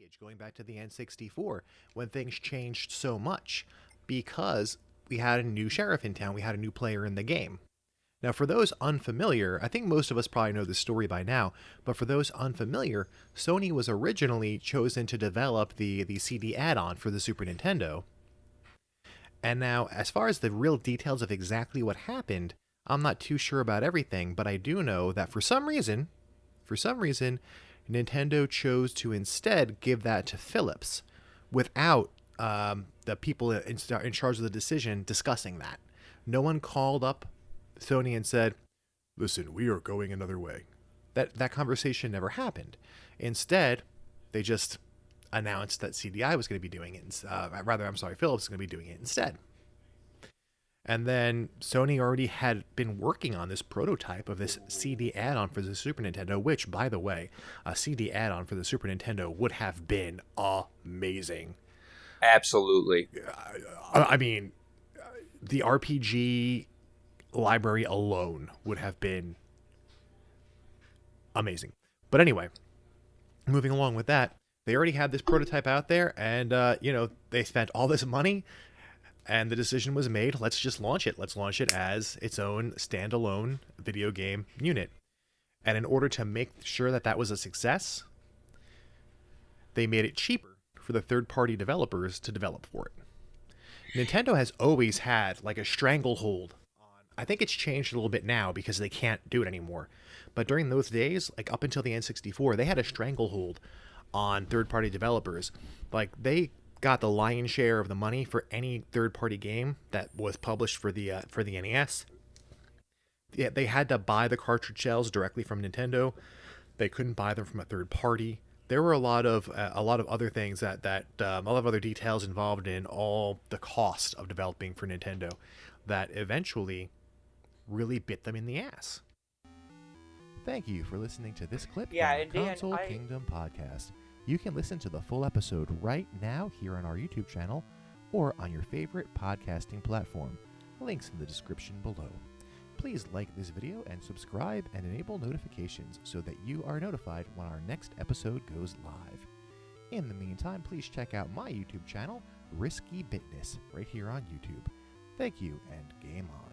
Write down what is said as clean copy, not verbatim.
lineage, going back to the N64, when things changed so much because we had a new sheriff in town, we had a new player in the game. Now, for those unfamiliar, I think most of us probably know this story by now, but for those unfamiliar, Sony was originally chosen to develop the CD add-on for the Super Nintendo. And now, as far as the real details of exactly what happened, I'm not too sure about everything, but I do know that for some reason, Nintendo chose to instead give that to Philips without the people in charge of the decision discussing that. No one called up Sony and said, "Listen, we are going another way." That conversation never happened. Instead, they just announced that CDI was going to be doing it. Philips was going to be doing it instead. And then Sony already had been working on this prototype of this CD add-on for the Super Nintendo, which, by the way, a CD add-on for the Super Nintendo would have been amazing. Absolutely. I mean, the RPG library alone would have been amazing. But anyway, moving along with that, they already had this prototype out there, and they spent all this money, and the decision was made, let's just launch it. Let's launch it as its own standalone video game unit. And in order to make sure that that was a success, they made it cheaper for the third-party developers to develop for it. Nintendo has always had like a stranglehold on. I think it's changed a little bit now because they can't do it anymore. But during those days, like up until the N64, they had a stranglehold on third-party developers. Like, they got the lion's share of the money for any third-party game that was published for the NES. Yeah, they had to buy the cartridge shells directly from Nintendo. They couldn't buy them from a third party. There were a lot of other things a lot of other details involved in all the cost of developing for Nintendo that eventually really bit them in the ass. Thank you for listening to this clip from the Console Kingdom podcast. You can listen to the full episode right now here on our YouTube channel or on your favorite podcasting platform. Links in the description below. Please like this video and subscribe and enable notifications so that you are notified when our next episode goes live. In the meantime, please check out my YouTube channel, Risky Bitness, right here on YouTube. Thank you, and game on.